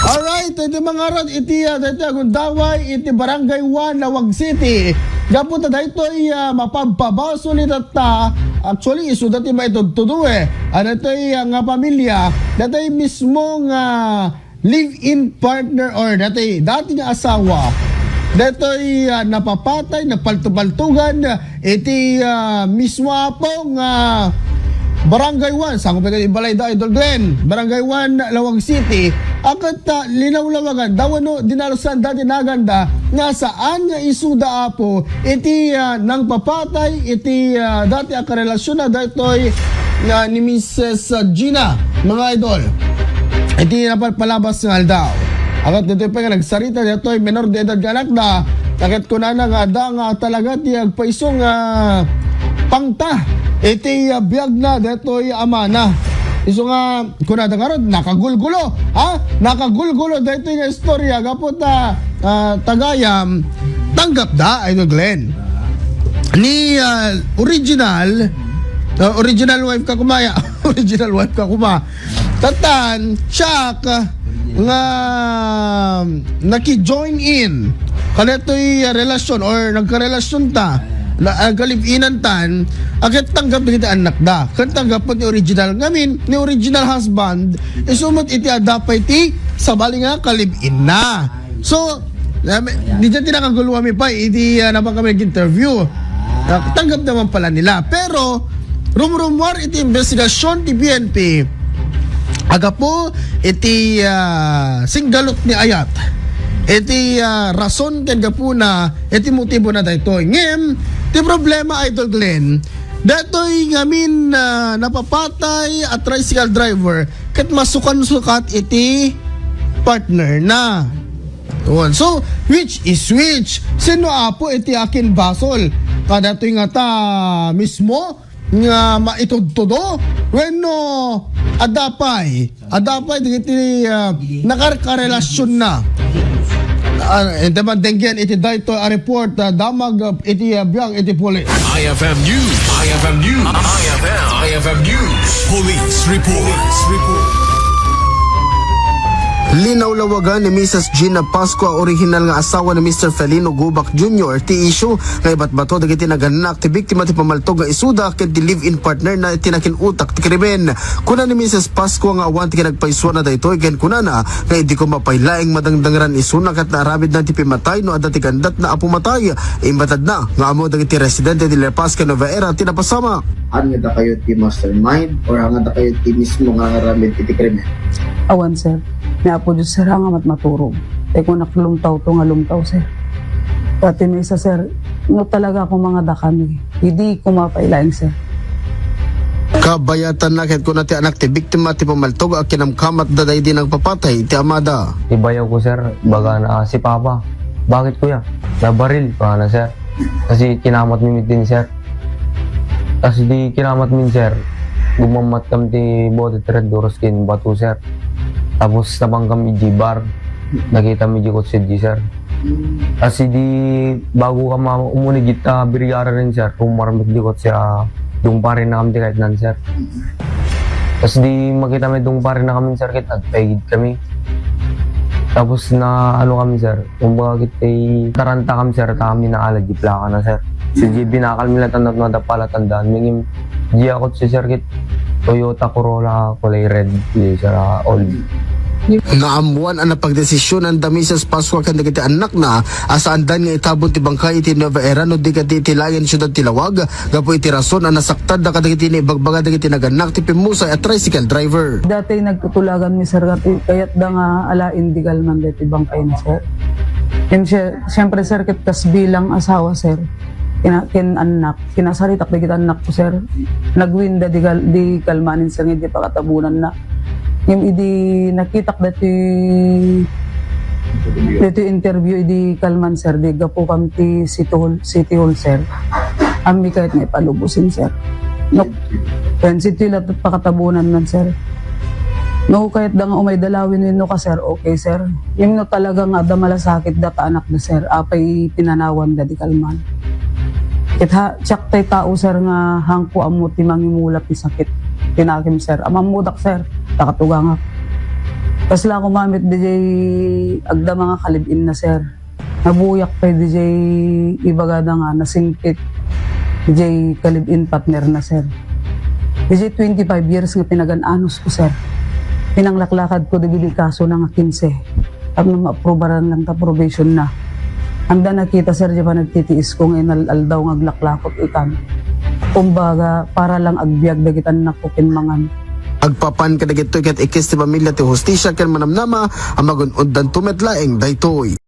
Alright, iti mga rod, iti Agundaway, iti Barangay 1, Lawag City. Gapunta dahito mapagpabaso ni tata. Actually, iso dati ba ito tudo Ano ito nga pamilya, dati mismo nga live-in partner or dati nga asawa. Dito napapatay, napaltubaltugan, iti mismo pong Barangay 1, saan ko pa kayo ibalay da, Idol Glenn, Barangay 1, Lawag City, akat linaw-lawagan, dawano, dinalosan dati naganda, nga saan nga isuda apo, iti nang papatay, iti dati akarelasyon na dato'y ni Mrs. Gina, mga idol, iti napalpalabas nga daw. Akat dito pa nga nagsarita, dato'y menor de edad ganak na, akat ko na nga da nga talaga ti agpaisong pangta. Iti biyag na deto'y amana. Iso nga, kunada nga ron, nakagulgulo. Nakagulgulo deto'y nga istorya. Kapot tagayam, tanggap da, Idol Glenn. Ni original wife ka kumaya. Original wife ka kuma. Tatan, siyak, nga naki-join in. Kaneto'y relasyon or nagkarelasyon ta. Kalib-inan tan, akit tanggap na kita anak da. Kan tanggap po ni original ngamin, ni original husband, isumot iti adapay ti sabali nga kalib-in na. So, di dyan tinakaguluwa mi pa, iti naman kami nag-interview. Tanggap naman pala nila. Pero, rumor iti investigasyon ti PNP, aga po iti singgalot ni Ayat. Iti rason ken gapuna iti motibo na daytoy. Ngem ti problema, Idol Glenn, datoy ngamin napapatay at tricycle driver ket masukan-sukat iti partner na. So, which is which? Sino apo iti akin basol? Kadatoy nga ta mismo nga maitudtudo wenno adapay iti nakarkarelasyon na. Ito man dengyan iti dayto a report damag iti biyang iti police. IFM News. IFM News. Police report. Linaw-lawagan ni Mrs. Gina Pascua, original nga asawa ni Mr. Felino Gubac Jr. Ti issue nga iba't bato dagiti naganak ti biktima ti pamaltog nga isuda ket ti live-in partner na tinakinutak ti krimen. Kuna ni Mrs. Pascua nga awan ti kinagpaiswa na daytoy ken kunana nga hindi ko mapailaing madangdangran isuna ket naarabid na ti pimatay no adda ti gandat na apo matay. Imbatad na nga amo dagiti residente di La Paz ken Nueva Era tinapasama. Ano da kayo ti mastermind or hanga da kayo ti mismo nga naramid iti krimen? Awan, sir. Napo Diyos, sir, nga maturog. Tay ko naklumtaw to nga lumtaw, sir. Pati na isa, sir, no talaga ako mga dakami. Hindi ko mapailaing, sir. Kabayatan na ket kuna ti anak ti biktima ti pamaltog a kinamkamat daday din nagpapatay ti amada. Ibayaw ko, sir, baga na si Papa. Bakit kuya? Nabaril pa na, sir. Kasi kinamat mi din, sir. Kasi di kinamat min, sir. Gumamat kam ti bote red doros kin batu, sir. Tapos nabanggam iji bar. Nakita mi di kotse di, sir. Kasi di bago ka umunigit na biryara rin, sir. Rumarmit di kotse dungpa rin na kami kahit nan, sir. Tapos di makita mi dungpa rin na kami, sir, kahit nagpahigid kami. Tapos na ano kami, sir, kumbaga kita'y taranta kami, sir, kami na alad, di plaka na, sir. Si JB nakalmilan tandat na pala tandaan. Mingim, di ako si sir, kit Toyota Corolla kulay red, di sir, all. Naamuan ang napagdesisyon ang Mrs. Pascua kan dagiti anak na asaan dan nga itabon ti bangkay iti Nueva Era no di kati tilayan syudad Tilawag gapo iti rason ang nasaktad da kadagiti ni bagbaga dagiti naganak ti pimusay at tricycle driver. Dati nagtutulagan mi, sir, kayat da nga alain digal man dati bangkay na, sir. And siyempre, sir, kas bilang asawa, sir, kinasaritak di kita anak ko, sir. Nagwinda di kalmanin, sir, hindi pa katabunan na. Yung idi nakitak dati interview idi kalman, sir, di gapo kam ti City Hall, sir. Ami kahit may palubusin, sir. No, City Hall at pakatabunan man, sir. No, kahit da nga umay dalawin nino ka, sir, okay, sir. Yung no talaga nga da malasakit da ka anak na, sir, apay pinanawan da di kalman. Tsak tay tao, sir, nga hangko amo ti mangimulap ti sakit. Tinakim, sir. Amamudak, sir. Takatuga nga. Pasla ko mamit DJ agda mga kalibin na sir. Nabuyak kay DJ ibaga na nga nasingpit DJ kalibin partner na sir. DJ 25 years nga pinag-anos ko sir. Pinanglaklakad ko digili kaso na nga 15. At ma-aprobaran lang ta probation na. Anda nakita sir di pa nagtitiis ko ngayon aldaw nga glaklakot ikan. Kumbaga para lang agbyag dagitan na kukinmangan. Agpapan kadagito ket ikis ti pamilya ti hustisya ken manamnama ang magunod dan tumetlaeng daytoy.